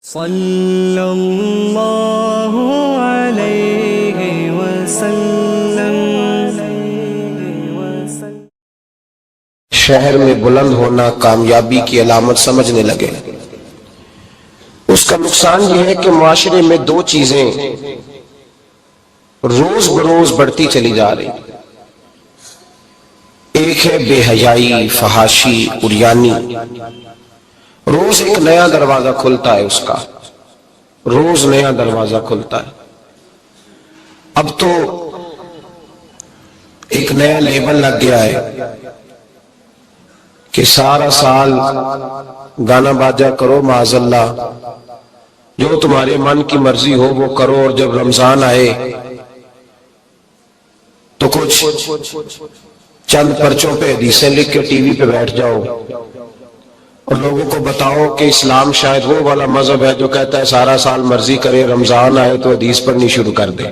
صلی اللہ علیہ وسلم۔ شہر میں بلند ہونا کامیابی کی علامت سمجھنے لگے۔ اس کا نقصان یہ ہے کہ معاشرے میں دو چیزیں روز بروز بڑھتی چلی جا رہی۔ ایک ہے بے حیائی، فحاشی، عریانی۔ روز ایک نیا دروازہ کھلتا ہے، اس کا روز نیا دروازہ کھلتا ہے۔ اب تو ایک نیا لیبل لگ گیا ہے کہ سارا سال گانا باجا کرو، معاذ اللہ، جو تمہارے من کی مرضی ہو وہ کرو، اور جب رمضان آئے تو کچھ چند پرچوں پہ حدیثیں لکھ کے ٹی وی پہ بیٹھ جاؤ اور لوگوں کو بتاؤ کہ اسلام شاید وہ والا مذہب ہے جو کہتا ہے سارا سال مرضی کرے، رمضان آئے تو حدیث پڑھنی شروع کر دے،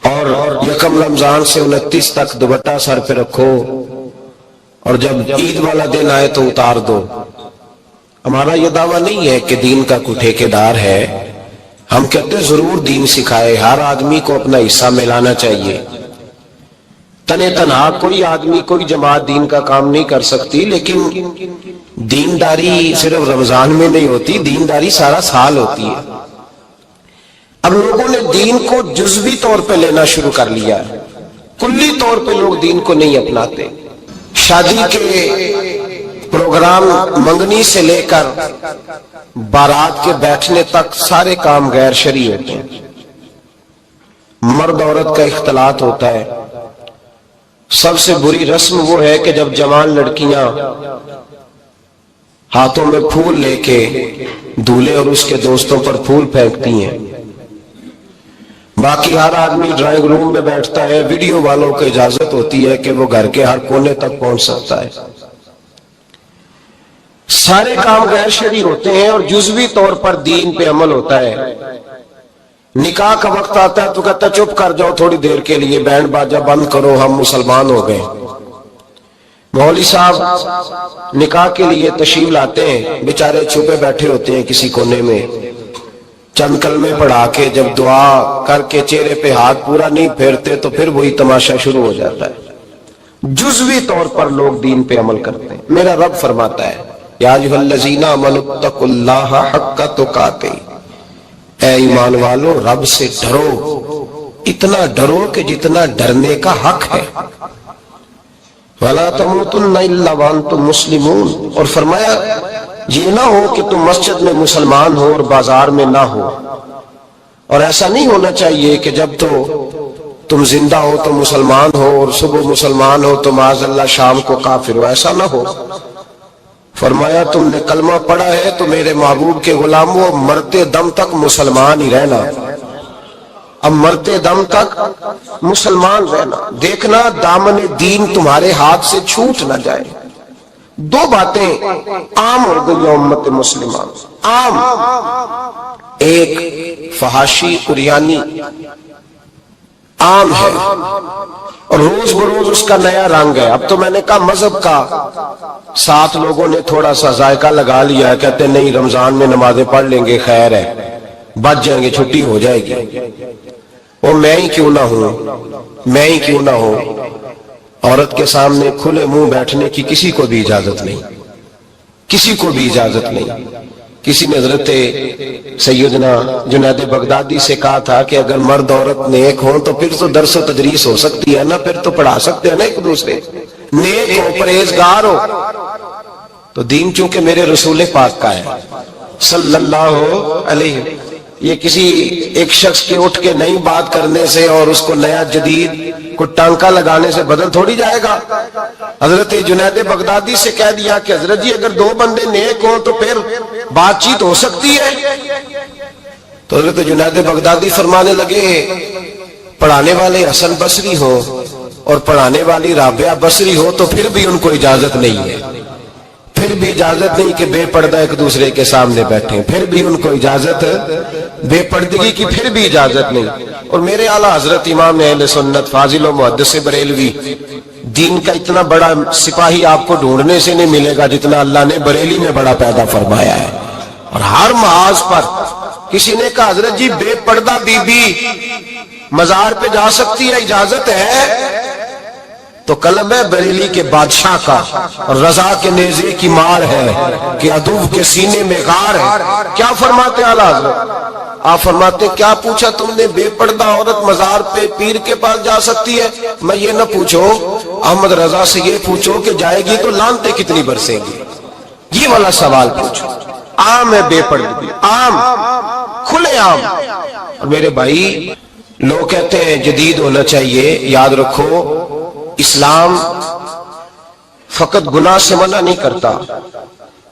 اور یکم رمضان سے 29 تک دوپٹہ سر پہ رکھو، اور جب عید والا دن آئے تو اتار دو۔ ہمارا یہ دعویٰ نہیں ہے کہ دین کا کوئی ٹھیکیدار ہے، ہم کہتے ہیں ضرور دین سکھائے، ہر آدمی کو اپنا حصہ ملانا چاہیے۔ تنے تنہا کوئی آدمی، کوئی جماعت دین کا کام نہیں کر سکتی، لیکن دینداری صرف رمضان میں نہیں ہوتی، دینداری سارا سال ہوتی ہے۔ اب لوگوں نے دین کو جزوی طور پہ لینا شروع کر لیا ہے، کلی طور پہ لوگ دین کو نہیں اپناتے۔ شادی کے پروگرام منگنی سے لے کر بارات کے بیٹھنے تک سارے کام غیر شرعی ہوتے ہیں۔ مرد عورت کا اختلاط ہوتا ہے۔ سب سے بری رسم وہ ہے کہ جب جوان لڑکیاں ہاتھوں میں پھول لے کے دولہے اور اس کے دوستوں پر پھول پھینکتی ہیں، باقی ہر آدمی ڈرائنگ روم میں بیٹھتا ہے، ویڈیو والوں کو اجازت ہوتی ہے کہ وہ گھر کے ہر کونے تک پہنچ سکتا ہے۔ سارے کام غیر شرعی ہوتے ہیں اور جزوی طور پر دین پہ عمل ہوتا ہے۔ نکاح کا وقت آتا ہے تو کہتا ہے چپ کر جاؤ تھوڑی دیر کے لیے، بینڈ باجا بند کرو، ہم مسلمان ہو گئے۔ مولوی صاحب نکاح کے لیے تشریف لاتے ہیں، بیچارے چھپے بیٹھے ہوتے ہیں کسی کونے میں، چند کلمے پڑھا کے جب دعا کر کے چہرے پہ ہاتھ پورا نہیں پھیرتے تو پھر وہی تماشا شروع ہو جاتا ہے۔ جزوی طور پر لوگ دین پہ عمل کرتے ہیں۔ میرا رب فرماتا ہے یا ایھا الذین آمنوا اتقوا اللہ حق تقاتہ، اے ایمان والو رب سے ڈرو، اتنا ڈرو کہ جتنا ڈرنے کا حق ہے۔ وَلَا تَمُوتُنَّ إِلَّا وَأَنْتُمْ مُسْلِمُونَ، اور فرمایا یہ نہ ہو کہ تم مسجد میں مسلمان ہو اور بازار میں نہ ہو، اور ایسا نہیں ہونا چاہیے کہ جب تو تم زندہ ہو تو مسلمان ہو اور صبح مسلمان ہو تو معاذ اللہ شام کو کافر ہو، ایسا نہ ہو۔ فرمایا تم نے کلمہ پڑھا ہے تو میرے محبوب کے غلاموں مرتے دم تک مسلمان ہی رہنا، اب مرتے دم تک مسلمان رہنا، دیکھنا دامن دین تمہارے ہاتھ سے چھوٹ نہ جائے۔ دو باتیں عام ہو گئی امت مسلمان، عام، ایک فحاشی عریانی عام ہے اور روز بروز اس کا نیا رنگ ہے۔ اب تو میں نے کہا مذہب کا ساتھ لوگوں نے تھوڑا سا ذائقہ لگا لیا ہے، کہتے ہیں نہیں رمضان میں نمازیں پڑھ لیں گے، خیر ہے، بچ جائیں گے، چھٹی ہو جائے گی۔ وہ میں ہی کیوں نہ ہوں، عورت کے سامنے کھلے منہ بیٹھنے کی کسی کو بھی اجازت نہیں، کسی کو بھی اجازت نہیں۔ کسی نے حضرت سیدنا جنید بغدادی سے کہا تھا کہ اگر مرد عورت نیک ہوں تو پھر تو درس و تدریس ہو سکتی ہے نا، پھر تو پڑھا سکتے ہیں نا ایک دوسرے، نیک ہو، پرہیزگار ہو۔ تو دین چونکہ میرے رسول پاک کا ہے صلی اللہ علیہ، یہ کسی ایک شخص کے اٹھ کے نئی بات کرنے سے اور اس کو نیا جدید کو ٹانکا لگانے سے بدل تھوڑی جائے گا۔ حضرت جنید بغدادی سے کہہ دیا کہ حضرت جی اگر دو بندے نیک ہوں تو پھر بات چیت ہو سکتی ہے۔ تو حضرت جنید بغدادی فرمانے لگے پڑھانے والے حسن بصری ہو اور پڑھانے والی رابعہ بصری ہو تو پھر بھی ان کو اجازت نہیں ہے، پھر بھی اجازت نہیں کہ بے پردہ ایک دوسرے کے سامنے بیٹھیں، پھر بھی ان کو اجازت، بے پردگی کی پھر بھی اجازت نہیں۔ اور میرے اعلیٰ حضرت امام اہل سنت فاضل و محدث بریلوی دین کا اتنا بڑا سپاہی آپ کو ڈھونڈنے سے نہیں ملے گا جتنا اللہ نے بریلی میں بڑا پیدا فرمایا ہے۔ اور ہر محاذ پر کسی نے کہا حضرت جی بے پردہ بی بی مزار پہ جا سکتی ہے، اجازت ہے؟ تو قلم ہے بریلی کے بادشاہ کا اور رضا کے نیزے کی مار ہے کہ عدو کے سینے میں غار ہے۔ کیا فرماتے اعلیٰ حضرت؟ آپ فرماتے کیا پوچھا تم نے؟ بے پردہ عورت مزار پہ پیر کے پاس جا سکتی ہے؟ میں یہ نہ پوچھو، احمد رضا سے یہ پوچھو کہ جائے گی تو لعنتیں کتنی برسیں گی، یہ والا سوال پوچھو۔ عام ہے بے پردگی، عام، کھلے عام۔ اور میرے بھائی لوگ کہتے ہیں جدید ہونا چاہیے، یاد رکھو اسلام فقط گناہ سے منع نہیں کرتا،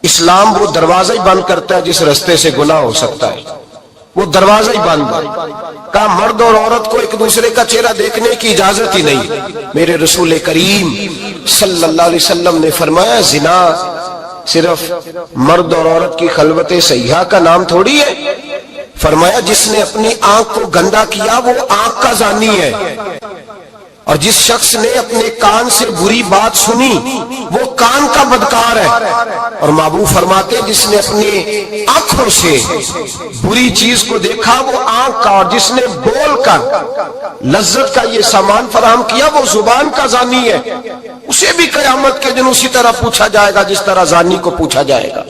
اسلام وہ دروازہ ہی بند کرتا ہے جس رستے سے گناہ ہو سکتا ہے، وہ دروازہ ہی بند ہے۔ کہا مرد اور عورت کو ایک دوسرے کا چہرہ دیکھنے کی اجازت ہی نہیں۔ میرے رسول کریم صلی اللہ علیہ وسلم نے فرمایا زنا صرف مرد اور عورت کی خلوت صحیحہ کا نام تھوڑی ہے، فرمایا جس نے اپنی آنکھ کو گندا کیا وہ آنکھ کا زانی ہے، اور جس شخص نے اپنے کان سے بری بات سنی وہ کان کا بدکار ہے، اور محبوب فرماتے ہیں جس نے اپنی آنکھوں سے بری چیز کو دیکھا وہ آنکھ کا، اور جس نے بول کر لذت کا یہ سامان فراہم کیا وہ زبان کا زانی ہے، اسے بھی قیامت کے دن اسی طرح پوچھا جائے گا جس طرح زانی کو پوچھا جائے گا۔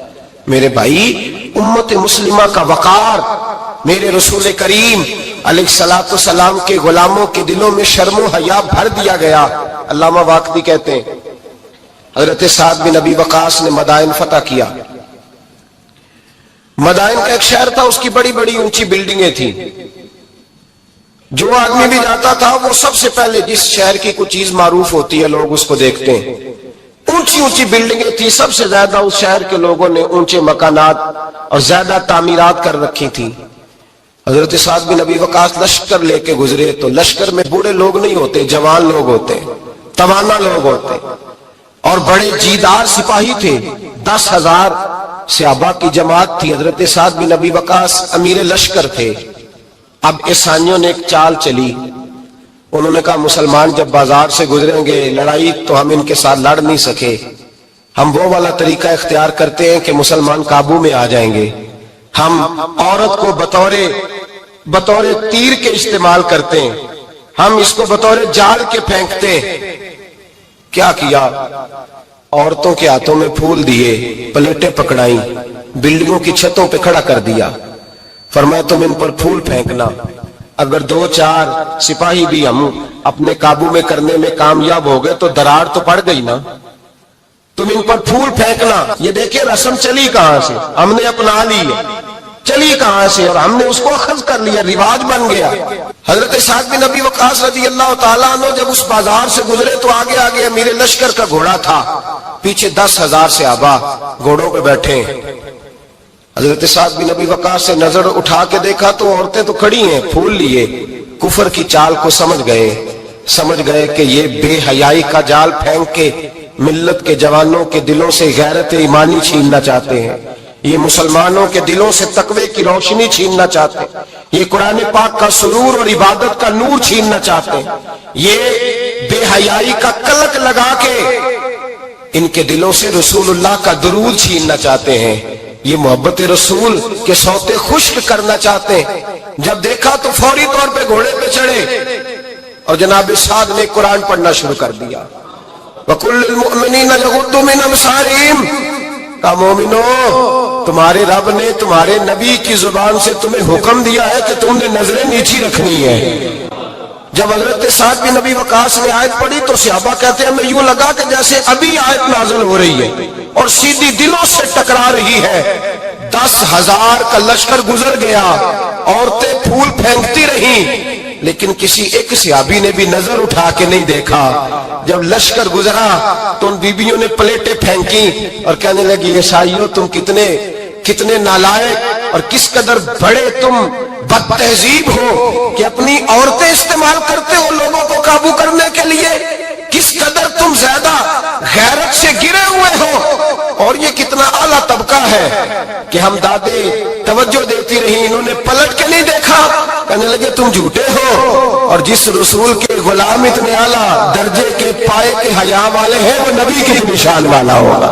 میرے بھائی امت مسلمہ کا وقار میرے رسول کریم علیہ الصلوۃ والسلام کے غلاموں کے دلوں میں شرم و حیا بھر دیا گیا۔ علامہ واقدی کہتے ہیں حضرت سعد بن ابی وقاص نے مدائن فتح کیا۔ مدائن کا ایک شہر تھا، اس کی بڑی بڑی اونچی بلڈنگیں تھیں، جو آدمی بھی جاتا تھا وہ سب سے پہلے جس شہر کی کوئی چیز معروف ہوتی ہے لوگ اس کو دیکھتے ہیں۔ اونچی اونچی بلڈنگیں تھیں، سب سے زیادہ اس شہر کے لوگوں نے اونچے مکانات اور زیادہ تعمیرات کر رکھی تھی۔ حضرت سعد بن ابی وقاص لشکر لے کے گزرے تو لشکر میں بوڑھے لوگ نہیں ہوتے، جوان لوگ ہوتے، توانا لوگ ہوتے، اور بڑے جیدار سپاہی تھے۔ 10,000 صحابہ کی جماعت تھی، حضرت سعد بن ابی وقاص امیر لشکر تھے۔ اب عیسائیوں نے ایک چال چلی، انہوں نے کہا مسلمان جب بازار سے گزریں گے لڑائی تو ہم ان کے ساتھ لڑ نہیں سکے، ہم وہ والا طریقہ اختیار کرتے ہیں کہ مسلمان قابو میں آ جائیں گے، ہم عورت کو بطور تیر کے استعمال کرتے ہیں، ہم اس کو بطور جال کے پھینکتے ہیں۔ کیا کیا؟ عورتوں کے ہاتھوں میں پھول دیے، پلیٹیں پکڑائیں، بلڈنگوں کی چھتوں پہ کھڑا کر دیا، فرمایا تم ان پر پھول پھینکنا، اگر 2-4 سپاہی بھی ہم اپنے قابو میں کرنے میں کامیاب ہو گئے تو درار تو پڑ گئی نا، تم ان پر پھول پھینکنا۔ یہ دیکھیں رسم چلی کہاں سے، ہم نے اپنا لی ہے، چلی کہاں سے اور ہم نے اس کو اخذ کر لیا، رواج بن گیا۔ حضرت سعد بن ابی وقاص رضی اللہ تعالیٰ عنہ جب اس بازار سے گزرے تو آگے آگے امیر لشکر کا گھوڑا تھا، پیچھے 10,000 صحابہ گھوڑوں پہ بیٹھے ہیں۔ حضرت سعد بن ابی وقاص سے نظر اٹھا کے دیکھا تو عورتیں تو کھڑی ہیں پھول لیے، کفر کی چال کو سمجھ گئے کہ یہ بے حیائی کا جال پھینک کے ملت کے جوانوں کے دلوں سے غیرت ایمانی چھیننا چاہتے ہیں، یہ مسلمانوں کے دلوں سے تقوی کی روشنی چھیننا چاہتے ہیں، یہ قرآن پاک کا سرور اور عبادت کا نور چھیننا چاہتے ہیں، یہ بے حیائی کا کلک لگا کے ان کے دلوں سے رسول اللہ کا درود چھیننا چاہتے ہیں، یہ محبت رسول کے سوتے خشک کرنا چاہتے ہیں۔ جب دیکھا تو فوری طور پہ گھوڑے پہ چڑھے اور جناب سعد نے قرآن پڑھنا شروع کر دیا۔ وَقُلْ لِلْمُؤْمِنِينَ يَغُضُّوا مِنْ أَبْصَارِهِمْ، کہا مومنو تمہارے رب نے تمہارے نبی کی زبان سے تمہیں حکم دیا ہے کہ تم نے نظریں نیچی رکھنی ہے۔ جب حضرت سعد بن ابی وقاص نے آیت پڑھی تو صحابہ کہتے ہیں ہمیں یوں لگا کہ جیسے ابھی آیت نازل ہو رہی ہے اور سیدھی دلوں سے ٹکرا رہی ہے۔ 10,000 کا لشکر گزر گیا، عورتیں پھول پھینکتی رہیں، لیکن کسی ایک صحابی نے بھی نظر اٹھا کے نہیں دیکھا۔ جب لشکر گزرا تو ان بیبیوں نے پلیٹیں پھینکی اور کہنے لگی عیسائیوں تم کتنے نالائق اور کس قدر بڑے تم بد تہذیب ہو کہ اپنی عورتیں استعمال کرتے ہو لوگوں کو قابو کرنے کے لیے، کس قدر تم زیادہ غیرت سے گرے ہوئے ہو، اور یہ کتنا اعلیٰ طبقہ ہے کہ ہم دادے توجہ دیتی رہی، انہوں نے پلٹ کے نہیں دیکھا، کہنے لگے تم جھوٹے ہو، اور جس رسول کے غلام اتنے اعلیٰ درجے کے پائے کے حیا والے ہیں وہ نبی کے نشان والا ہوگا۔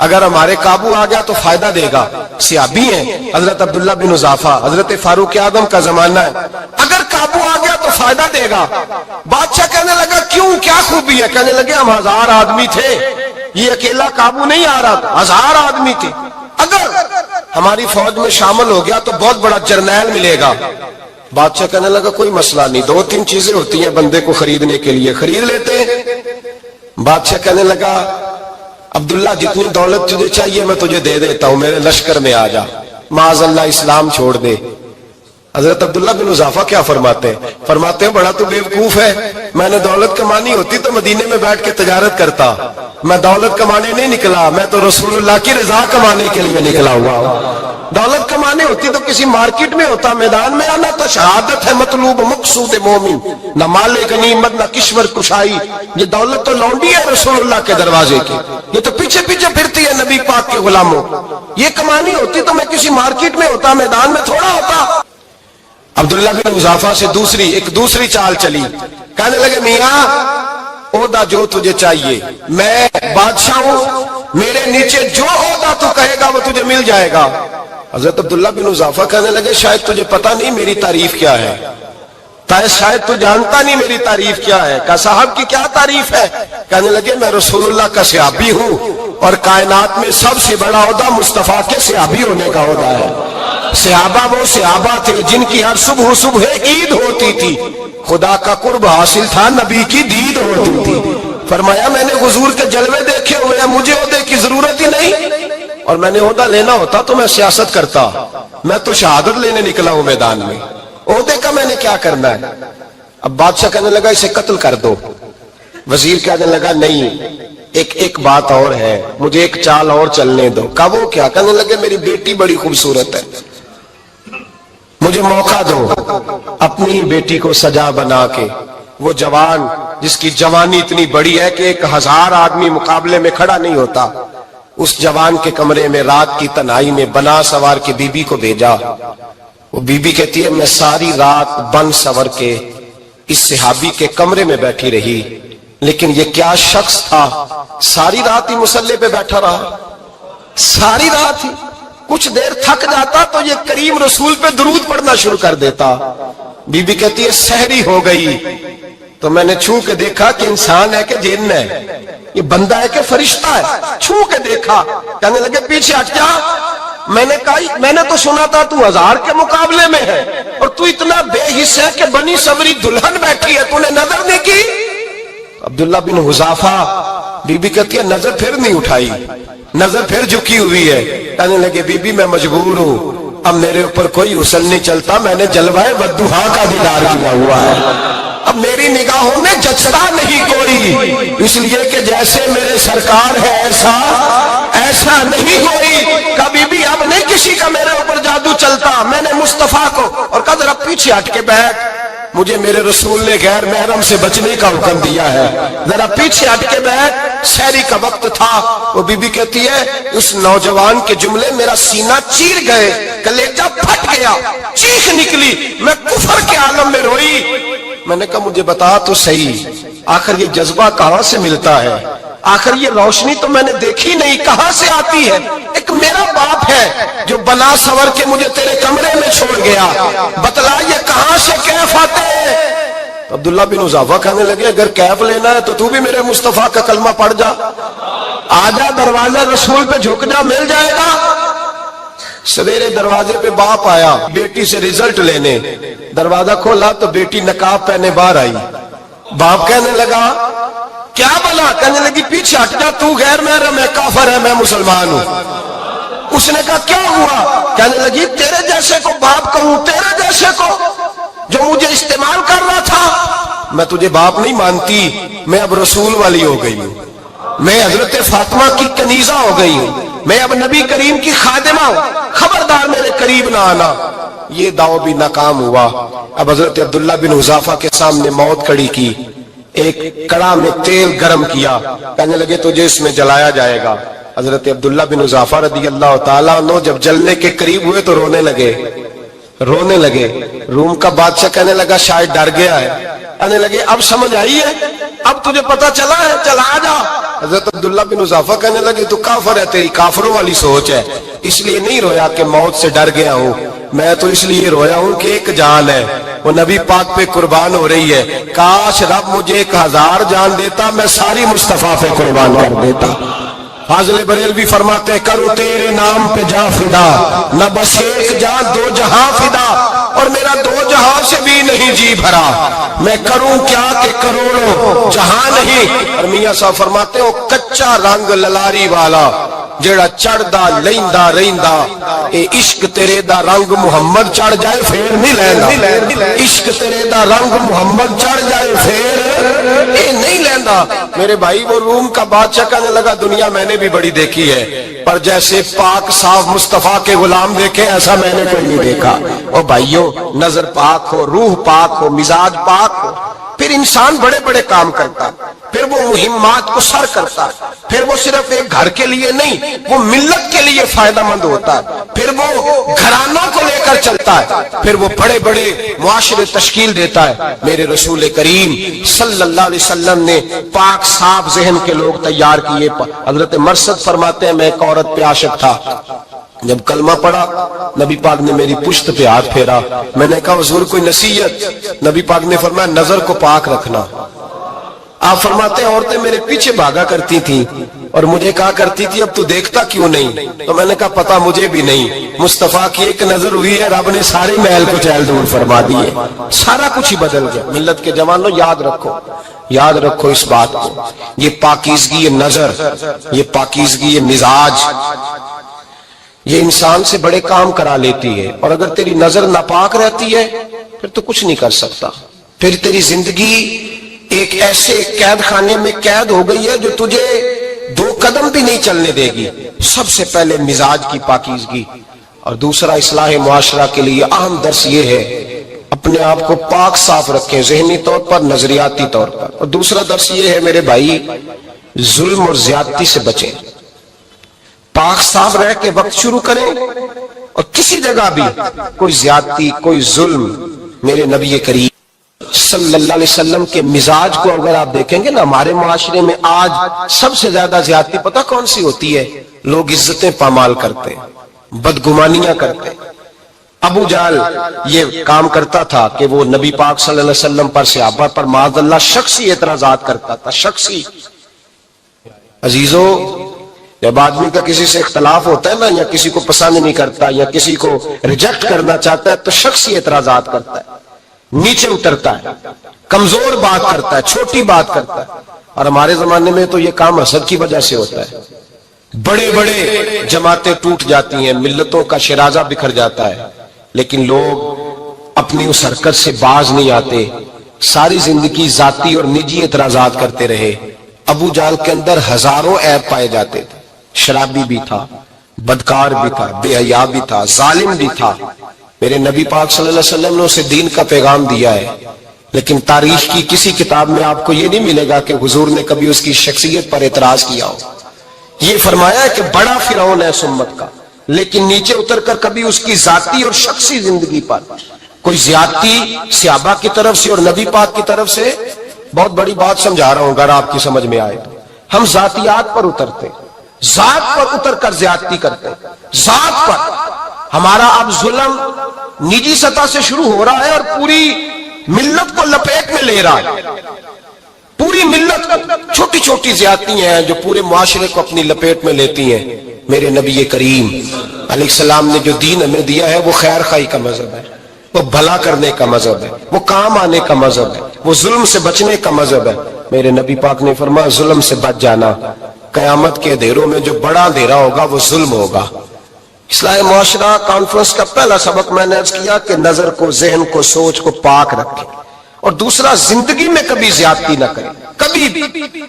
اگر ہمارے قابو آ گیا تو فائدہ دے گا. صحابی ہیں حضرت عبداللہ بن حذافہ, حضرت فاروق اعظم کا زمانہ ہے. اگر قابو آ گیا تو فائدہ دے گا. بادشاہ کہنے لگا کیوں, کیا خوبی ہے؟ کہنے لگے ہم 1000 آدمی تھے, یہ اکیلا قابو نہیں آ رہا تھا, 1000 آدمی تھے. اگر ہماری فوج میں شامل ہو گیا تو بہت بڑا جرنیل ملے گا. بادشاہ کہنے لگا کوئی مسئلہ نہیں, 2-3 چیزیں ہوتی ہیں بندے کو خریدنے کے لیے, خرید لیتے ہیں. بادشاہ کہنے لگا عبداللہ جتنی دولت تجھے چاہیے میں تجھے دے دیتا ہوں, میرے لشکر میں آ جا, معاذ اللہ اسلام چھوڑ دے. حضرت عبداللہ بن حذافہ کیا فرماتے ہیں؟ فرماتے ہیں بڑا تو بیوقوف ہے, میں نے دولت کمانی ہوتی تو مدینے میں بیٹھ کے تجارت کرتا. میں دولت کمانے نہیں نکلا, میں تو رسول اللہ کی رضا کمانے کے لیے نکلا ہوا ہوں. دولت کمانے ہوتی تو کسی مارکیٹ میں ہوتا, میدان میں آنا تو شہادت ہے مطلوب مقصود مومن, نہ مال غنیمت نہ کشور کشائی. یہ دولت تو لونڈی ہے رسول اللہ کے دروازے کی, یہ تو پیچھے پیچھے پھرتی ہے نبی پاک کے غلاموں. یہ کمانی ہوتی تو میں کسی مارکیٹ میں ہوتا, میدان میں تھوڑا ہوتا. عبداللہ بن حذافہ سے ایک دوسری چال چلی. کہنے لگے میاں عہدہ جو تجھے چاہیے, میں بادشاہ ہوں, میرے نیچے جو عہدہ تو کہے گا وہ تجھے مل جائے گا. حضرت عبداللہ بن حذافہ کہنے لگے شاید تجھے پتہ نہیں میری تعریف کیا ہے, شاید تو جانتا نہیں میری تعریف کیا ہے. کہا صاحب کی کیا تعریف ہے؟ کہنے لگے میں رسول اللہ کا صحابی ہوں اور کائنات میں سب سے بڑا عہدہ مصطفیٰ کے صحابی ہونے کا عہدہ ہے. صحابہ وہ صحابہ تھے جن کی ہر صبح عید ہوتی تھی, خدا کا قرب حاصل تھا, نبی کی دید ہوتی تھی. فرمایا میں نے حضور کے جلوے دیکھے ہوئے ہیں, مجھے عہدے کی ضرورت ہی نہیں, اور میں نے عہدہ لینا ہوتا تو میں سیاست کرتا, میں تو شہادت لینے نکلا ہوں میدان میں, عہدے کا میں نے کیا کرنا ہے. اب بادشاہ کہنے لگا اسے قتل کر دو. وزیر کہنے لگا نہیں, ایک بات اور ہے, مجھے ایک چال اور چلنے دو. کہا وہ کیا؟ کہنے لگے میری بیٹی بڑی خوبصورت ہے, مجھے موقع دو اپنی بیٹی کو سجا بنا کے. وہ جوان جس کی جوانی اتنی بڑی ہے کہ 1000 آدمی مقابلے میں کھڑا نہیں ہوتا, اس جوان کے کمرے میں رات کی تنہائی میں بنا سوار کے بی بی کو بھیجا. وہ بی بی کہتی ہے میں ساری رات بن سور کے اس صحابی کے کمرے میں بیٹھی رہی, لیکن یہ کیا شخص تھا, ساری رات ہی مصلے پہ بیٹھا رہا, ساری رات ہی. کچھ دیر تھک جاتا تو یہ کریم رسول پہ درود پڑھنا شروع کر دیتا. بی بی کہتی ہے سحری ہو گئی تو میں نے چھو کے دیکھا کہ انسان ہے کہ جن ہے, یہ بندہ ہے کہ فرشتہ ہے, چھو کے دیکھا. کہنے لگے پیچھے ہٹ جا. میں نے کہا میں نے تو سنا تھا تو 1000 کے مقابلے میں ہے اور تو اتنا بے حس ہے کہ بنی سوری دلہن بیٹھی ہے, تو نے نظر نہیں کی. عبداللہ بن حذافہ, بی بی کہتی ہے نظر پھر نہیں اٹھائی, نظر پھر جھکی ہوئی ہے. کہنے لگے بی بی میں مجبور ہوں, اب میرے اوپر کوئی حسن نہیں چلتا, میں نے جلوہ بدوحا کا دیدار کیا ہوا ہے, اب میری نگاہوں میں جچتا نہیں کوئی, اس لیے کہ جیسے میرے سرکار ہے ایسا نہیں کوئی. کبھی بھی اب نہیں کسی کا میرے اوپر جادو چلتا, میں نے مصطفیٰ کو. اور کہا ذرا پیچھے ہٹ کے بیٹھ, مجھے میرے رسول نے غیر محرم سے بچنے کا حکم دیا ہے, ذرا پیچھے ہٹ کے بیٹھ. سحری کا وقت تھا. وہ بی بی کہتی ہے اس نوجوان کے جملے میرا سینہ چیر گئے, کلیجہ پھٹ گیا, چیخ نکلی, میں کفر کے عالم میں روئی. میں نے کہا مجھے بتا تو صحیح, آخر یہ جذبہ کہاں سے ملتا ہے, آخر یہ روشنی تو میں نے دیکھی نہیں, کہاں سے آتی ہے؟ ایک میرا باپ ہے جو بنا سور کے مجھے تیرے کمرے میں چھوڑ گیا, بتلا یہ کہاں سے کیف آتے ہیں؟ عبداللہ بن حذافہ کہنے لگے اگر کیف لینا ہے تو بھی میرے مصطفیٰ کا کلمہ پڑھ جا, آجا دروازہ رسول پہ جھک جا, مل جائے گا. سویرے دروازے پہ باپ آیا بیٹی سے رزلٹ لینے, دروازہ کھولا تو بیٹی نقاب پہنے باہر آئی. باپ کہنے لگا کیا بلا؟ کہنے لگی پیچھے ہٹ جا, تو غیر محرم ہے, کافر ہے, میں مسلمان ہوں. اس نے کہا کیا ہوا؟ کہنے لگی تیرے جیسے کو باپ کہوں, تیرے جیسے کو جو مجھے استعمال کر رہا تھا. میں تجھے باپ نہیں مانتی, میں اب رسول والی ہو گئی ہوں, میں حضرت فاطمہ کی کنیزہ ہو گئی ہوں, میں اب نبی کریم کی خادمہ ہوں, خبردار میرے قریب نہ آنا. یہ دعوی بھی ناکام ہوا. اب حضرت عبداللہ بن حذافہ کے سامنے موت کھڑی کی, ایک کڑا میں تیل گرم کیا, کہنے لگے تجھے اس میں جلایا جائے گا. حضرت عبداللہ بن حذافہ رضی اللہ تعالیٰ عنہ جب جلنے کے قریب ہوئے تو رونے لگے. روم کا بادشاہ کہنے لگا شاید ڈر گیا ہے. کہنے لگے اب سمجھ آئی ہے, اب تجھے پتا چلا ہے, چل آ جا. حضرت عبداللہ بن حذافہ کہنے لگے تو کافر ہے، تیری کافروں والی سوچ ہے، اس لیے نہیں رویا کہ موت سے ڈر گیا ہوں، میں تو اس لیے رویا ہوں کہ ایک جان ہے وہ نبی پاک پہ قربان ہو رہی ہے، کاش رب مجھے 1000 جان دیتا میں ساری مصطفیٰ پہ قربان کر دیتا۔ فاضل بریلوی فرماتے ہیں کرو تیرے نام پہ جاں فدا، نہ بس ایک جان 2 جہاں فدا، اور میرا 2 جہاں سے بھی نہیں جی بھرا، میں کروں کیا کہ کروڑوں جہاں نہیں۔ اور میاں صاحب فرماتے ہیں کچا رنگ للاری والا جیڑا چڑھدا لیندا رہندا، اے عشق تیرے دا رنگ محمد چڑھ جائے پھر نہیں لیندا، عشق تیرے دا رنگ محمد چڑھ جائے پھر اے نہیں لیندا۔ میرے بھائی وہ روم کا بادشاہ کہنے لگا دنیا میں نے بھی بڑی دیکھی ہے، پر جیسے پاک صاف مصطفیٰ کے غلام دیکھے ایسا میں نے کوئی نہیں دیکھا۔ او بھائیو، نظر پاک ہو، روح پاک ہو، مزاج پاک ہو، پھر انسان بڑے بڑے کام کرتا، پھر وہ مہمات کو سر کرتا، پھر وہ صرف ایک گھر کے لیے نہیں وہ ملت کے لیے فائدہ مند ہوتا ہے، پھر وہ گھرانوں کو لے کر چلتا ہے، پھر وہ بڑے بڑے معاشرے تشکیل دیتا ہے۔ میرے رسول کریم صلی اللہ علیہ وسلم نے پاک صاف ذہن کے لوگ تیار کیے۔ حضرت مرثد فرماتے ہیں میں ایک عورت پہ عاشق تھا، جب کلمہ پڑھا نبی پاک نے میری پشت پہ ہاتھ پھیرا، میں نے کہا حضور کوئی نصیحت؟ نبی پاک نے فرمایا نظر کو پاک رکھنا۔ آپ فرماتے ہیں عورتیں میرے پیچھے بھاگا کرتی تھیں اور مجھے کہا کرتی تھی اب تو دیکھتا کیوں نہیں؟ تو میں نے کہا پتا مجھے بھی نہیں، مصطفیٰ کی ایک نظر ہوئی ہے رب نے سارے محل کو چہل دور فرما دیے، سارا کچھ ہی بدل گیا۔ ملت کے جوانوں یاد رکھو اس بات کو، یہ پاکیزگی یہ نظر، یہ پاکیزگی یہ مزاج، یہ انسان سے بڑے کام کرا لیتی ہے، اور اگر تیری نظر ناپاک رہتی ہے پھر تو کچھ نہیں کر سکتا، پھر تیری زندگی ایک ایسے قید خانے میں قید ہو گئی ہے جو تجھے 2 قدم بھی نہیں چلنے دے گی۔ سب سے پہلے مزاج کی پاکیزگی، اور دوسرا اصلاح معاشرہ کے لیے اہم درس یہ ہے اپنے آپ کو پاک صاف رکھیں، ذہنی طور پر نظریاتی طور پر، اور دوسرا درس یہ ہے میرے بھائی ظلم اور زیادتی سے بچیں، پاک صاف رہ کے وقت شروع کریں، اور کسی جگہ بھی کوئی زیادتی کوئی ظلم، میرے نبی کریم صلی اللہ علیہ وسلم کے مزاج کو اگر آپ دیکھیں گے نا، ہمارے معاشرے میں آج سب سے زیادہ زیادتی پتہ کون سی ہوتی ہے؟ لوگ عزتیں پامال کرتے، بدگمانیاں کرتے۔ ابو جہل یہ کام کرتا تھا کہ وہ نبی پاک صلی اللہ علیہ وسلم پر صحابہ پر معاذ اللہ شخصی اعتراضات کرتا تھا، شخصی۔ عزیزو، جب آدمی کا کسی سے اختلاف ہوتا ہے نا، یا کسی کو پسند نہیں کرتا یا کسی کو ریجیکٹ کرنا چاہتا ہے تو شخصی اعتراضات کرتا ہے، نیچے اترتا ہے، کمزور بات کرتا ہے، چھوٹی بات کرتا ہے۔ اور ہمارے زمانے میں تو یہ کام حسد کی وجہ سے ہوتا ہے، بڑے بڑے جماعتیں ٹوٹ جاتی ہیں، ملتوں کا شرازہ بکھر جاتا ہے، لیکن لوگ اپنی اس حرکت سے باز نہیں آتے، ساری زندگی ذاتی اور نجی اعتراضات کرتے رہے۔ ابو جہل کے اندر ہزاروں عیب پائے جاتے تھے، شرابی بھی تھا، بدکار بھی تھا، بے حیا بھی تھا، ظالم بھی تھا۔ میرے نبی پاک صلی اللہ علیہ وسلم نے اسے دین کا پیغام دیا ہے، لیکن تاریخ کی کسی کتاب میں آپ کو یہ نہیں ملے گا کہ حضور نے کبھی اس کی شخصیت پر اعتراض کیا ہو۔ یہ فرمایا ہے کہ بڑا فرعون ہے اس امت کا، لیکن نیچے اتر کر کبھی اس کی ذاتی اور شخصی زندگی پر کوئی زیادتی صحابہ کی طرف سے اور نبی پاک کی طرف سے۔ بہت بڑی بات سمجھا رہا ہوں اگر آپ کی سمجھ میں آئے تو، ہم ذاتیات پر اترتے، ذات پر اتر کر زیادتی کرتے، ذات پر۔ ہمارا اب ظلم نجی سطح سے شروع ہو رہا ہے اور پوری ملت کو لپیٹ میں لے رہا ہے، پوری ملت کو چھوٹی چھوٹی زیادتیاں ہیں جو پورے معاشرے کو اپنی لپیٹ میں لیتی ہیں۔ میرے نبی کریم علیہ السلام نے جو دین ہمیں دیا ہے وہ خیر خواہی کا مذہب ہے، وہ بھلا کرنے کا مذہب ہے، وہ کام آنے کا مذہب ہے، وہ ظلم سے بچنے کا مذہب ہے۔ میرے نبی پاک نے فرمایا ظلم سے بچ جانا، قیامت کے اندھیروں میں جو بڑا اندھیرا ہوگا وہ ظلم ہوگا۔ اصلاح معاشرہ کانفرنس کا پہلا سبق میں نے عرض کیا کہ نظر کو، ذہن کو، سوچ کو پاک رکھیں، اور دوسرا زندگی میں کبھی زیادتی نہ کریں، کبھی بھی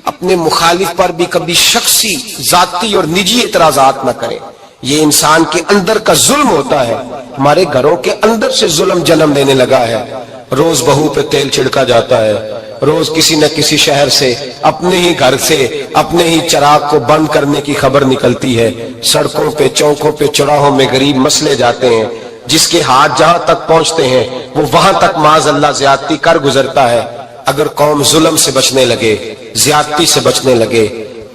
اپنے مخالف پر بھی کبھی شخصی ذاتی اور نجی اعتراضات نہ کریں۔ یہ انسان کے اندر کا ظلم ہوتا ہے، ہمارے گھروں کے اندر سے ظلم جنم لینے لگا ہے۔ روز بہو پہ تیل چھڑکا جاتا ہے، روز کسی نہ کسی شہر سے، اپنے ہی گھر سے، اپنے ہی چراغ کو بند کرنے کی خبر نکلتی ہے۔ سڑکوں پہ، چوکوں پہ، چوراہوں میں غریب مسلے جاتے ہیں، جس کے ہاتھ جہاں تک پہنچتے ہیں وہ وہاں تک معاذ اللہ زیادتی کر گزرتا ہے۔ اگر قوم ظلم سے بچنے لگے، زیادتی سے بچنے لگے،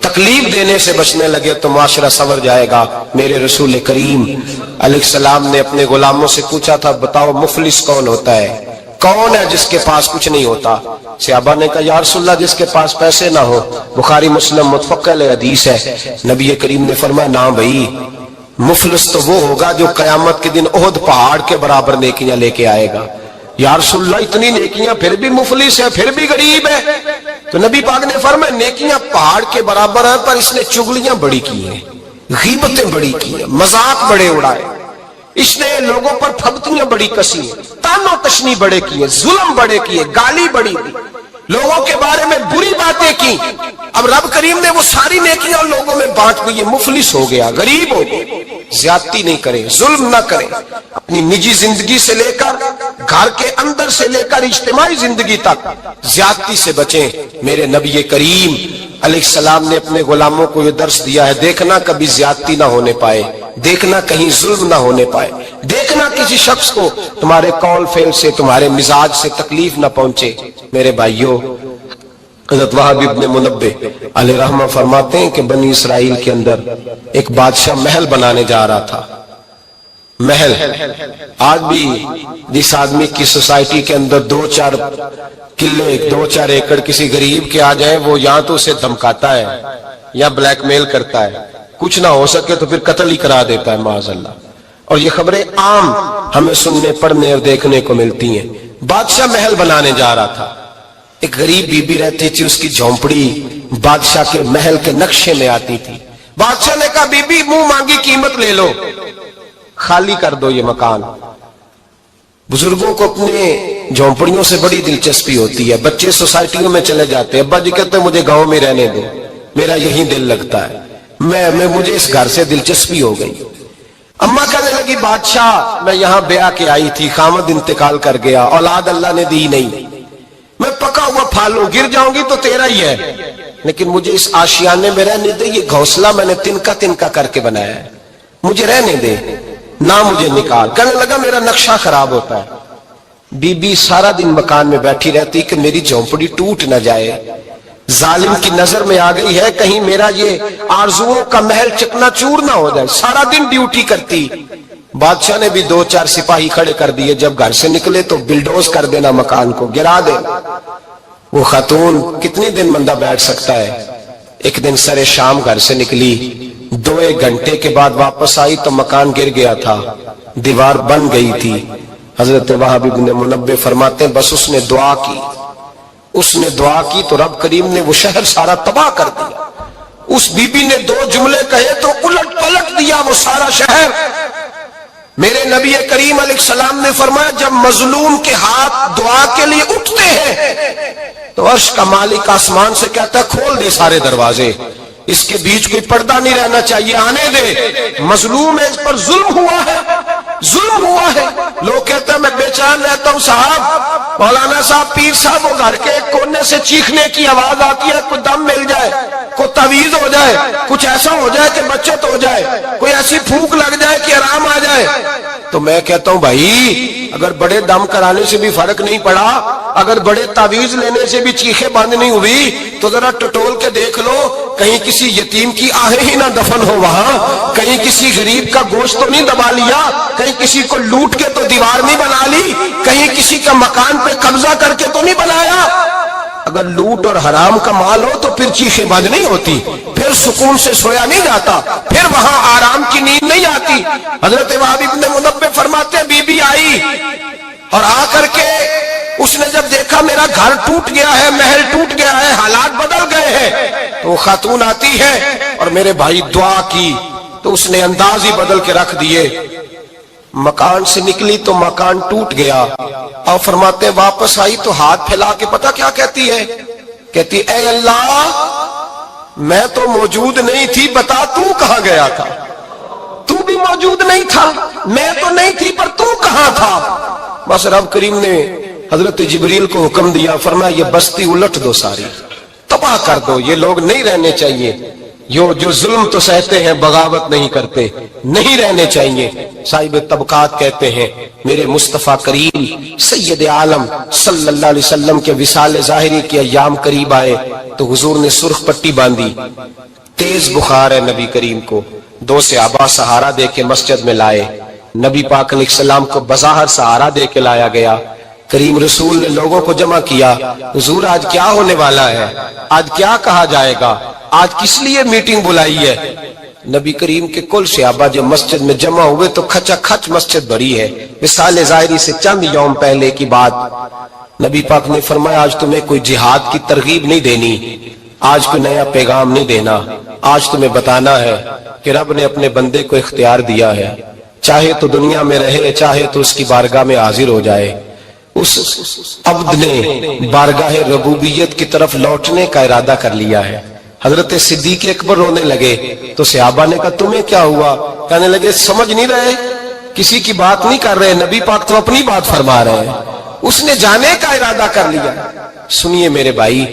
تکلیف دینے سے بچنے لگے تو معاشرہ سنور جائے گا۔ میرے رسول کریم علیہ السلام نے اپنے غلاموں سے پوچھا تھا بتاؤ مفلس کون ہوتا ہے، کون ہے جس کے پاس کچھ نہیں ہوتا؟ صحابہ نے کہا یا رسول اللہ جس کے پاس پیسے نہ ہو۔ بخاری مسلم متفق علیہ حدیث ہے۔ نبی کریم نے فرمایا نا بھائی، مفلس تو وہ ہوگا جو قیامت کے دن احد پہاڑ کے برابر نیکیاں لے کے آئے گا۔ یا رسول اللہ اتنی نیکیاں پھر بھی مفلس ہے، پھر بھی غریب ہے؟ تو نبی پاک نے فرمایا نیکیاں پہاڑ کے برابر ہیں پر اس نے چغلیاں بڑی کی ہیں، غیبتیں بڑی کی ہیں، مذاق بڑے اڑائے، اس نے لوگوں پر پھبتیاں بڑی کسی ہیں، تانو تشنی بڑے کیے، ظلم بڑے کیے، گالی بڑی دی، لوگوں کے بارے میں بری باتیں کی۔ اب رب کریم نے وہ ساری نیکیاں لوگوں میں بانٹ دی، یہ مفلس ہو گیا، غریب ہو گیا۔ زیادتی نہیں کریں، ظلم نہ کریں، اپنی نجی زندگی سے لے کر گھر کے اندر سے لے کر اجتماعی زندگی تک زیادتی سے بچیں۔ میرے نبی کریم علیہ السلام نے اپنے غلاموں کو یہ درس دیا ہے، دیکھنا کبھی زیادتی نہ ہونے پائے، دیکھنا کہیں ظلم نہ ہونے پائے، دیکھنا کسی شخص کو تمہارے قول فعل سے تمہارے مزاج سے تکلیف نہ پہنچے۔ میرے بھائیوں، حضرت وہاب ابن منبہ علیہ رحمہ فرماتے ہیں کہ بنی اسرائیل کے اندر ایک بادشاہ محل بنانے جا رہا تھا۔ محل آج بھی جس آدمی کی سوسائٹی کے اندر 2-4 قلعے 2-4 ایکڑ کسی غریب کے آ جائیں، وہ یا تو اسے دھمکاتا ہے یا بلیک میل کرتا ہے، کچھ نہ ہو سکے تو پھر قتل ہی کرا دیتا ہے معاذ اللہ۔ اور یہ خبریں عام ہمیں سننے پڑھنے اور دیکھنے کو ملتی ہیں۔ بادشاہ محل بنانے جا رہا تھا، ایک غریب بی بی رہتی تھی، اس کی جھونپڑی بادشاہ کے محل کے نقشے میں آتی تھی۔ بادشاہ نے کہا بی بی منہ مانگی قیمت لے لو، خالی کر دو یہ مکان۔ بزرگوں کو اپنے جھونپڑیوں سے بڑی دلچسپی ہوتی ہے، بچے سوسائٹیوں میں چلے جاتے ہیں، ابا جی کہتے ہیں مجھے گاؤں میں رہنے دو، میرا یہی دل لگتا ہے، میں مجھے اس گھر سے دلچسپی ہو گئی۔ اماں کہنے لگی بادشاہ میں یہاں بیاہ کے آئی تھی، خامد انتقال کر گیا، اولاد اللہ نے دی نہیں، میں پکا ہوا پھالوں، گر جاؤں گی تو تیرا ہی ہے، لیکن مجھے اس آشیانے میں رہنے دے، یہ گھونسلہ میں نے تنکا کر کے بنایا ہے، مجھے رہنے دے، نہ مجھے نکال۔ کہنے لگا میرا نقشہ خراب ہوتا ہے۔ بی بی سارا دن مکان میں بیٹھی رہتی کہ میری جھونپڑی ٹوٹ نہ جائے، ظالم کی نظر میں آ گئی ہے کہیں میرا یہ آرزوؤں کا محل چکنا چور نہ ہو جائے، سارا دن ڈیوٹی کرتی۔ بادشاہ نے بھی 2-4 سپاہی کھڑے کر دیے، جب گھر سے نکلے تو بلڈوز کر دینا، مکان کو گرا دینا۔ وہ خاتون کتنی دن بندہ بیٹھ سکتا ہے؟ ایک دن سر شام گھر سے نکلی، 2-1 گھنٹے کے بعد واپس آئی تو مکان گر گیا تھا، دیوار بن گئی تھی۔ حضرت وہاب ابن منبہ فرماتے ہیں بس اس نے دعا کی تو رب کریم نے وہ شہر سارا تباہ کر دیا۔ اس بی بی نے 2 جملے کہے تو الٹ پلٹ دیا وہ سارا شہر۔ میرے نبی کریم علیہ السلام نے فرمایا جب مظلوم کے ہاتھ دعا کے لیے اٹھتے ہیں تو عرش کا مالک آسمان سے کہتا ہے کھول دے سارے دروازے، اس کے بیچ کوئی پردہ نہیں رہنا چاہیے، آنے دے، مظلوم ہے، اس پر ظلم ہوا ہے۔ لوگ کہتے ہیں میں بے چین رہتا ہوں صاحب، مولانا صاحب پیر صاحب، وہ گھر کے ایک کونے سے چیخنے کی آواز آتی ہے، کوئی دم مل جائے، کوئی تعویذ ہو جائے، کچھ ایسا ہو جائے کہ بچت ہو جائے، کوئی ایسی پھونک لگ جائے کہ آرام آ جائے۔ تو میں کہتا ہوں بھائی اگر بڑے دم کرانے سے بھی فرق نہیں پڑا، اگر بڑے تعویذ لینے سے بھی چیخیں بند نہیں ہوئی تو ذرا ٹٹول کے دیکھ لو، کہیں کسی یتیم کی آہیں ہی نہ دفن ہو وہاں، کہیں کسی غریب کا گوشت تو نہیں دبا لیا، کہیں کسی کو لوٹ کے تو دیوار نہیں بنا لی، کہیں کسی کا مکان پہ قبضہ کر کے تو نہیں بنایا۔ اگر لوٹ اور حرام کا مال ہو تو پھر چیخیں بند نہیں ہوتی، پھر سکون سے سویا نہیں جاتا، پھر وہاں آرام کی نیند نہیں آتی۔ حضرت وہاب ابن منبہ فرماتے ہیں بی بی آئی اور آ کر کے اس نے جب دیکھا میرا گھر ٹوٹ گیا ہے، محل ٹوٹ گیا ہے، حالات بدل گئے ہیں، تو وہ خاتون آتی ہے اور میرے بھائی دعا کی تو اس نے انداز ہی بدل کے رکھ دیے۔ مکان سے نکلی تو مکان ٹوٹ گیا، اور فرماتے واپس آئی تو ہاتھ پھیلا کے پتہ کیا کہتی ہے؟ کہتی اے اللہ میں تو موجود نہیں تھی، بتا تو کہاں گیا تھا؟ تو بھی موجود نہیں تھا، میں تو نہیں تھی، پر تو کہاں تھا؟ بس رب کریم نے حضرت جبریل کو حکم دیا، فرمایا یہ بستی الٹ دو، ساری تباہ کر دو، یہ لوگ نہیں رہنے چاہیے۔ جو ظلم تو سہتے ہیں بغاوت نہیں کرتے، نہیں رہنے چاہیے۔ صاحب طبقات کہتے ہیں میرے مصطفیٰ کریم سید عالم صلی اللہ علیہ وسلم کے وصال ظاہری کے ایام قریب آئے تو حضور نے سرخ پٹی باندھی، تیز بخار ہے نبی کریم کو، 2 صحابہ سہارا دے کے مسجد میں لائے، نبی پاک علیہ السلام کو بظاہر سہارا دے کے لایا گیا۔ کریم رسول نے لوگوں کو جمع کیا، حضور آج کیا ہونے والا ہے، آج کیا کہا جائے گا، آج کس لیے میٹنگ بلائی ہے؟ نبی کریم کے کل صحابہ جب مسجد میں جمع ہوئے تو کھچا کھچ مسجد بھری ہے، وصال ظاہری سے چند یوم پہلے کی بات۔ نبی پاک نے فرمایا آج تمہیں کوئی جہاد کی ترغیب نہیں دینی، آج کوئی نیا پیغام نہیں دینا، آج تمہیں بتانا ہے کہ رب نے اپنے بندے کو اختیار دیا ہے، چاہے تو دنیا میں رہے چاہے تو اس کی بارگاہ میں حاضر ہو جائے۔ اس عبد نے بارگاہ ربوبیت کی طرف لوٹنے کا ارادہ کر لیا ہے۔ حضرت صدیق اکبر رونے لگے تو صحابہ نے کہا تمہیں کیا ہوا؟ کہنے لگے سمجھ نہیں رہے، کسی کی بات نہیں کر رہے، نبی پاک تو اپنی بات فرما رہے ہیں، اس نے جانے کا ارادہ کر لیا۔ سنیے میرے بھائی،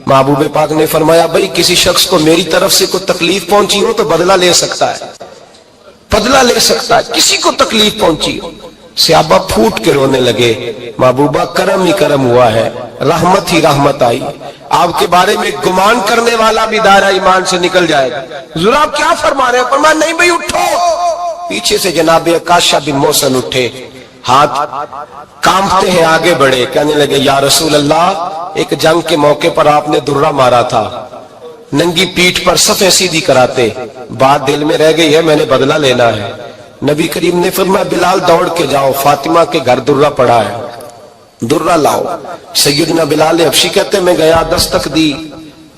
محبوب پاک نے فرمایا بھائی کسی شخص کو میری طرف سے کوئی تکلیف پہنچی ہو تو بدلہ لے سکتا ہے، بدلہ لے سکتا ہے، کسی کو تکلیف پہنچی ہو۔ صحابہ پھوٹ کے رونے لگے، محبوبہ کرم ہی کرم ہوا ہے، رحمت ہی رحمت آئی، آپ کے بارے میں گمان کرنے والا بھی دائرہ ایمان سے نکل جائے گا۔ حضور آپ کیا فرما رہے ہیں؟ فرمایا نہیں بھائی اٹھو۔ پیچھے سے جناب عکاشہ بن محصن اٹھے، ہاتھ کانپتے ہیں آگے بڑھے، کہنے لگے یا رسول اللہ ایک جنگ کے موقع پر آپ نے درہ مارا تھا، ننگی پیٹھ پر صفیں سیدھی کراتے، بات دل میں رہ گئی ہے، میں نے بدلہ لینا ہے۔ نبی کریم نے فرمایا بلال دوڑ کے جاؤ، فاطمہ کے گھر درہ پڑا ہے، درہ لاؤ۔ سیدنا بلال حبشی کہتے میں گیا، دستک دی،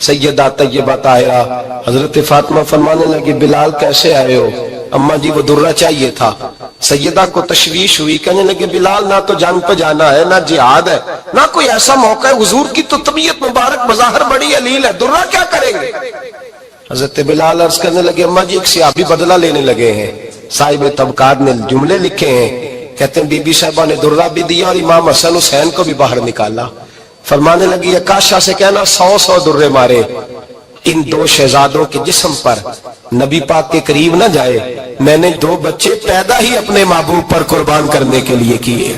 سیدہ طیبہ طاہرہ حضرت فاطمہ فرمانے لگی بلال کیسے آئے ہو؟ اماں جی وہ درہ چاہیے تھا۔ سیدہ کو تشویش ہوئی، کہنے لگے بلال نہ تو جنگ پہ جانا ہے، نہ جہاد ہے، نہ کوئی ایسا موقع ہے، حضور کی تو طبیعت مبارک بظاہر بڑی علیل ہے، درہ کیا کریں گے؟ حضرت بلال عرض کرنے لگے اماں جی ایک صحابی بدلہ لینے لگے ہیں، صاحب طبقات نے جملے لکھے ہیں، کہتے ہیں بی بی صاحبہ نے درہ بھی دیا اور امام حسن حسین کو بھی باہر نکالا۔ فرمانے لگی عکاشہ سے کہنا 100 درے مارے، ان 2 شہزادوں کے جسم پر نبی پاک کے قریب نہ جائے، میں نے 2 بچے پیدا ہی اپنے محبوب پر قربان کرنے کے لیے کیے،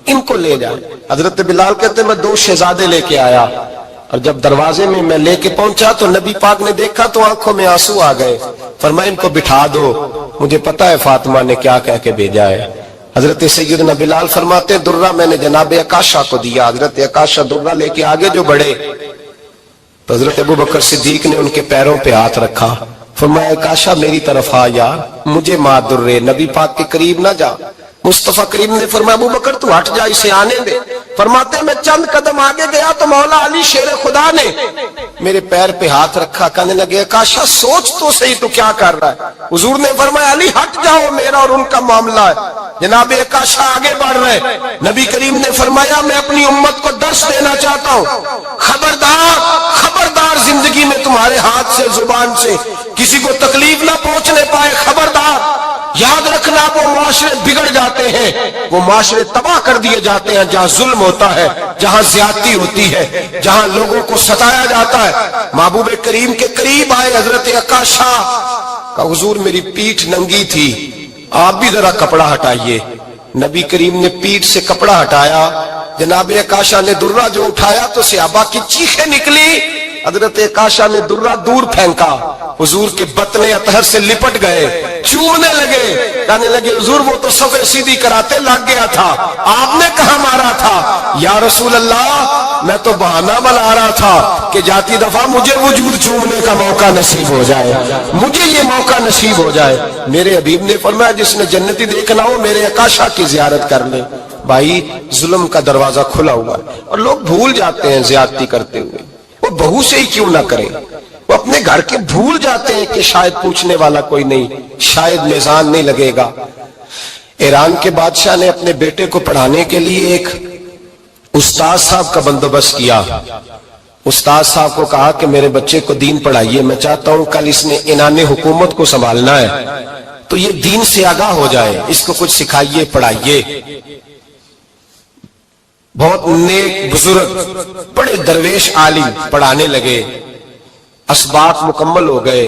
ان کو لے جائے۔ حضرت بلال کہتے ہیں میں 2 شہزادے لے کے آیا، اور جب دروازے میں لے کے پہنچا تو نبی پاک نے دیکھا تو آنکھوں میں آنسو آ گئے۔ فرمایا ان کو بٹھا دو، مجھے پتا ہے فاطمہ نے کیا کہہ کے بھیجا ہے۔ حضرت سیدنا بلال فرماتے درہ میں نے جناب عکاشہ کو دیا، حضرت عکاشہ درہ لے کے آگے جو بڑھے تو حضرت ابوبکر صدیق نے ان کے پیروں پہ ہاتھ رکھا، فرمایا عکاشہ میری طرف آ یار، مجھے ماں درے، نبی پاک کے قریب نہ جا۔ مصطفیٰ کریم نے فرمایا ابوبکر تو ہٹ جا، اسے آنے دے۔ فرماتے میں چند قدم آگے گیا تو مولا علی شیر خدا نے میرے پیر پہ ہاتھ رکھا، کہنے لگے عکاشہ سوچ تو صحیح تو کیا کر رہا ہے؟ حضور نے فرمایا علی ہٹ جاؤ، میرا اور ان کا معاملہ ہے۔ جناب عکاشہ آگے بڑھ رہے، نبی کریم نے فرمایا میں اپنی امت کو درس دینا چاہتا ہوں، خبردار خبردار زندگی میں تمہارے ہاتھ سے زبان سے کسی کو تکلیف نہ پہنچنے پائے، خبردار۔ یاد رکھنا وہ معاشرے بگڑ جاتے ہیں، وہ معاشرے تباہ کر دیے جاتے ہیں جہاں ظلم ہوتا ہے، جہاں زیادتی ہوتی ہے، جہاں لوگوں کو ستایا جاتا ہے۔ محبوب کریم کے قریب آئے حضرت عکاشہ کا حضور میری پیٹھ ننگی تھی، آپ بھی ذرا کپڑا ہٹائیے۔ نبی کریم نے پیٹھ سے کپڑا ہٹایا، جناب عکاشہ نے درہ جو اٹھایا تو صحابہ کی چیخیں نکلی، حضرت عکاشہ نے درہ دور پھینکا، حضور کے بطن اطہر سے لپٹ گئے، چومنے لگے، کہنے لگے حضور وہ تو صفیں سیدھی کراتے لگ گیا تھا، آپ نے کہاں مارا تھا؟ یا رسول اللہ میں تو بہانہ بنا رہا تھا کہ جاتی دفعہ مجھے وجود چومنے کا موقع نصیب ہو جائے، مجھے یہ موقع نصیب ہو جائے۔ میرے حبیب نے فرمایا جس نے جنتی دیکھنا ہو میرے عکاشہ کی زیارت کر لے۔ بھائی ظلم کا دروازہ کھلا ہوا ہے اور لوگ بھول جاتے ہیں زیادتی کرتے ہوئے، وہ بہو سے ہی کیوں نہ کریں، وہ اپنے گھر کے بھول جاتے ہیں کہ شاید پوچھنے والا کوئی نہیں، شاید میزان نہیں لگے گا۔ ایران کے بادشاہ نے اپنے بیٹے کو پڑھانے کے لیے ایک استاد صاحب کا بندوبست کیا۔ استاد صاحب کو کہا کہ میرے بچے کو دین پڑھائیے، میں چاہتا ہوں کل اس نے انعام حکومت کو سنبھالنا ہے تو یہ دین سے آگاہ ہو جائے، اس کو کچھ سکھائیے پڑھائیے۔ بہت نیک بزرگ بڑے درویش عالم پڑھانے لگے، اسباق مکمل ہو گئے،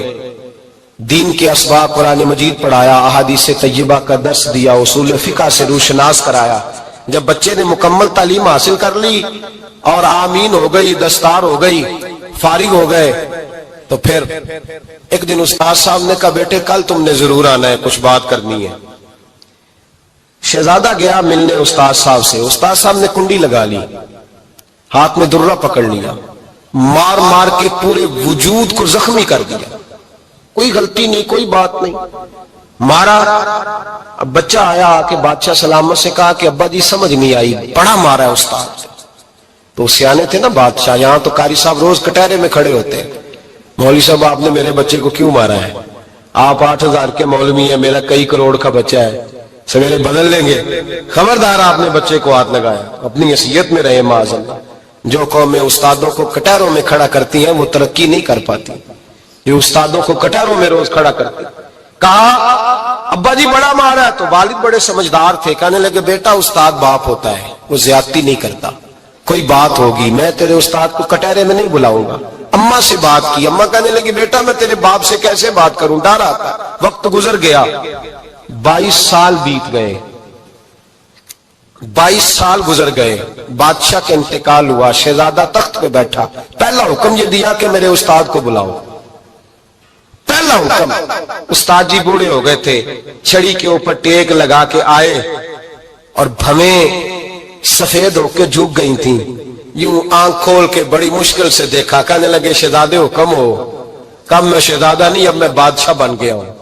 دین کے اسباق قرآن مجید پڑھایا، احادیث طیبہ کا درس دیا، اصول فقہ سے روشناس کرایا۔ جب بچے نے مکمل تعلیم حاصل کر لی اور آمین ہو گئی، دستار ہو گئی، فارغ ہو گئے، تو پھر ایک دن استاد صاحب نے کہا بیٹے کل تم نے ضرور آنا ہے، کچھ بات کرنی ہے۔ شہزادہ گیا ملنے استاد صاحب سے، استاد صاحب نے کنڈی لگا لی، ہاتھ میں درہ پکڑ لیا، مار مار کے پورے وجود کو زخمی کر دیا، کوئی غلطی نہیں، کوئی بات نہیں، مارا۔ اب بچہ آیا آ کے بادشاہ سلامت سے کہا کہ ابا جی سمجھ نہیں آئی، بڑا مارا ہے استاد۔ تو سیانے تھے نا بادشاہ، یہاں تو قاری صاحب روز کٹہرے میں کھڑے ہوتے ہیں، مولوی صاحب آپ نے میرے بچے کو کیوں مارا ہے؟ آپ 8,000 کے مولوی ہیں، میرا کئی کروڑ کا بچہ ہے، سویرے بدل لیں گے۔ خبردار آپ نے بچے کو ہاتھ لگایا، اپنی حیثیت میں رہے معاذ اللہ۔ جو قومیں استادوں کو کٹہروں میں کھڑا کرتی ہیں وہ ترقی نہیں کر پاتی، یہ استادوں کو کٹہروں میں روز کھڑا کرتے۔ کہا ابا جی بڑا مارا ہے، تو والد بڑے سمجھدار تھے، کہنے لگے بیٹا استاد باپ ہوتا ہے، وہ زیادتی نہیں کرتا، کوئی بات ہوگی میں تیرے استاد کو کٹہرے میں نہیں بلاؤں گا۔ اماں سے بات کی، اماں کہنے لگی بیٹا میں تیرے باپ سے کیسے بات کروں، ڈر آتا۔ وقت گزر گیا، 22 سال بیت گئے، 22 سال گزر گئے، بادشاہ کا انتقال ہوا، شہزادہ تخت پہ بیٹھا، پہلا حکم یہ دیا کہ میرے استاد کو بلاؤ، پہلا حکم۔ استاد جی بوڑھے ہو گئے تھے، چھڑی کے اوپر ٹیک لگا کے آئے اور بھویں سفید ہو کے جھک گئی تھیں، یوں آنکھ کھول کے بڑی مشکل سے دیکھا، کہنے لگے شہزادے حکم ہو۔ کب میں شہزادہ نہیں، اب میں بادشاہ بن گیا ہوں۔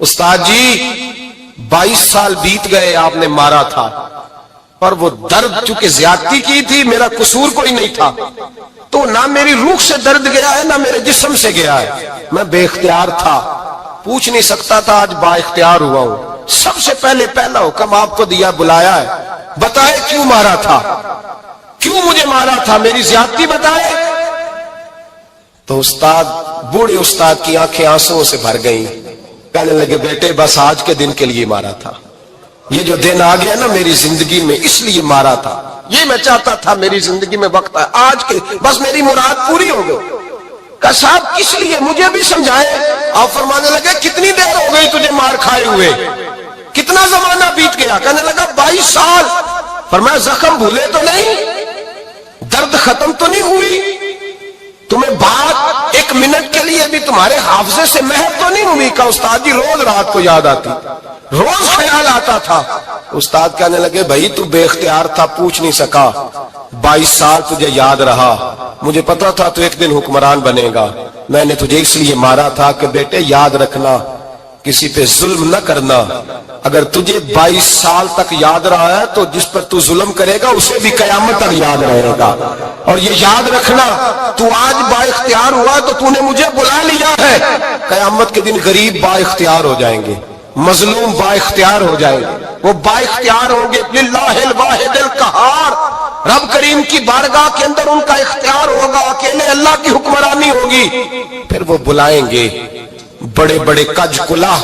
استاد جی 22 سال بیت گئے، آپ نے مارا تھا، پر وہ درد چونکہ زیادتی کی تھی، میرا قصور کوئی نہیں تھا، تو نہ میری روح سے درد گیا ہے نہ میرے جسم سے گیا ہے، میں بے اختیار تھا، پوچھ نہیں سکتا تھا، آج با اختیار ہوا ہوں۔ سب سے پہلے پہلا حکم آپ کو دیا، بلایا ہے، بتائے کیوں مارا تھا، کیوں مجھے مارا تھا، میری زیادتی بتائے۔ تو استاد، بوڑھے استاد کی آنکھیں آنسوؤں سے بھر گئیں، کہنے لگے بیٹے بس آج کے دن کے لیے مارا تھا، یہ جو دن آ گیا نا میری زندگی میں اس لیے مارا تھا، یہ میں چاہتا تھا میری زندگی میں وقت ہے، آج کے بس میری مراد پوری ہو گئی۔ کہا صاحب کس لیے، مجھے بھی سمجھائے۔ آپ فرمانے لگے کتنی دیر ہو گئی تجھے مار کھائے ہوئے، کتنا زمانہ بیت گیا؟ کہنے لگا 22 سال۔ فرمایا زخم بھولے تو نہیں، درد ختم تو نہیں ہوئی، تمہیں بات ایک منٹ کے لیے بھی تمہارے حافظے سے محو تو نہیں ہوئی؟ کہا استاد جی روز رات کو یاد آتی، روز خیال آتا تھا۔ استاد کہنے لگے بھائی تو بے اختیار تھا، پوچھ نہیں سکا، 22 سال تجھے یاد رہا، مجھے پتا تھا تو ایک دن حکمران بنے گا، میں نے تجھے اس لیے مارا تھا کہ بیٹے یاد رکھنا کسی پہ ظلم نہ کرنا، اگر تجھے 22 سال تک یاد رہا ہے تو جس پر تو ظلم کرے گا اسے بھی قیامت تک یاد رہے گا، اور یہ یاد رکھنا تو آج با اختیار ہوا تو تو نے مجھے بلا لیا ہے، قیامت کے دن غریب با اختیار ہو جائیں گے، مظلوم با اختیار ہو جائیں گے، وہ با اختیار ہوں گے، للہ الواحد القہار، رب کریم کی بارگاہ کے اندر ان کا اختیار ہوگا، اکیلے اللہ کی حکمرانی ہوگی، پھر وہ بلائیں گے بڑے بڑے کج کلا،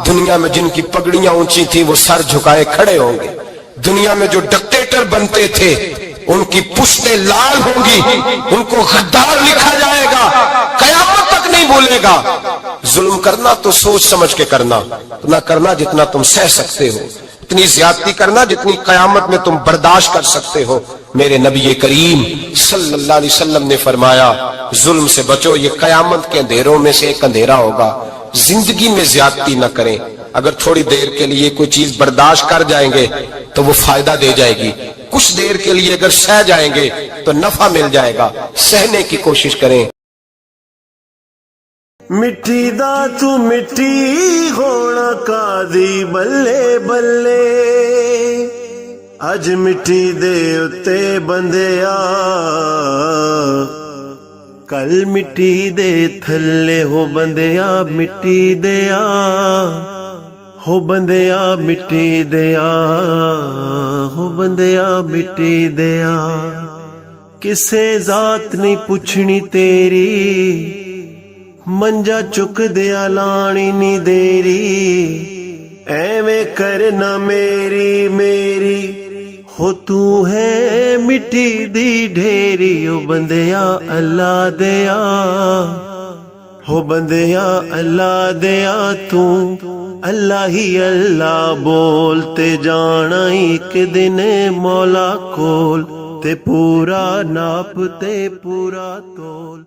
دنیا میں جن کی پگڑیاں اونچی تھی وہ سر جھکائے کھڑے ہوں گے، دنیا میں جو ڈکٹیٹر بنتے تھے ان کی پشتیں لال ہوں گی، ان کو غدار لکھا جائے گا، قیامت تک نہیں بھولے گا۔ ظلم کرنا تو سوچ سمجھ کے کرنا، اتنا کرنا جتنا تم سہ سکتے ہو، اتنی زیادتی کرنا جتنی قیامت میں تم برداشت کر سکتے ہو۔ میرے نبی کریم صلی اللہ علیہ وسلم نے فرمایا ظلم سے بچو، یہ قیامت کے اندھیروں میں سے ایک اندھیرا ہوگا، زندگی میں زیادتی نہ کریں، اگر تھوڑی دیر کے لیے کوئی چیز برداشت کر جائیں گے تو وہ فائدہ دے جائے گی، کچھ دیر کے لیے اگر سہ جائیں گے تو نفع مل جائے گا، سہنے کی کوشش کریں۔ مٹی دا تو مٹی ہونا قاضی بلے بلے، اج مٹی دے اتے بندیا، کل مٹی دے تھلے ہو بندیا، مٹی دیا ہو بندیا، مٹی دیا ہو بندیا، مٹی دیا، کسے ذات نہیں پوچھنی تیری، منجا چک دیا لانی نی دیری، ایویں کرنا میری میری، ہو تو ہے مٹی دی ڈھیری، او بندیا اللہ دیا ਹੋ ਬੰਦਿਆ ਅੱਲਾ ਦਿਆ ਤੂੰ ਅੱਲਾ ਹੀ ਅੱਲਾ ਬੋਲ ਤੇ ਜਾਣਾ ਇੱਕ ਦਿਨ ਮੌਲਾ ਕੋਲ ਤੇ ਪੂਰਾ ਨਾਪ ਤੇ ਪੂਰਾ ਤੋਲ।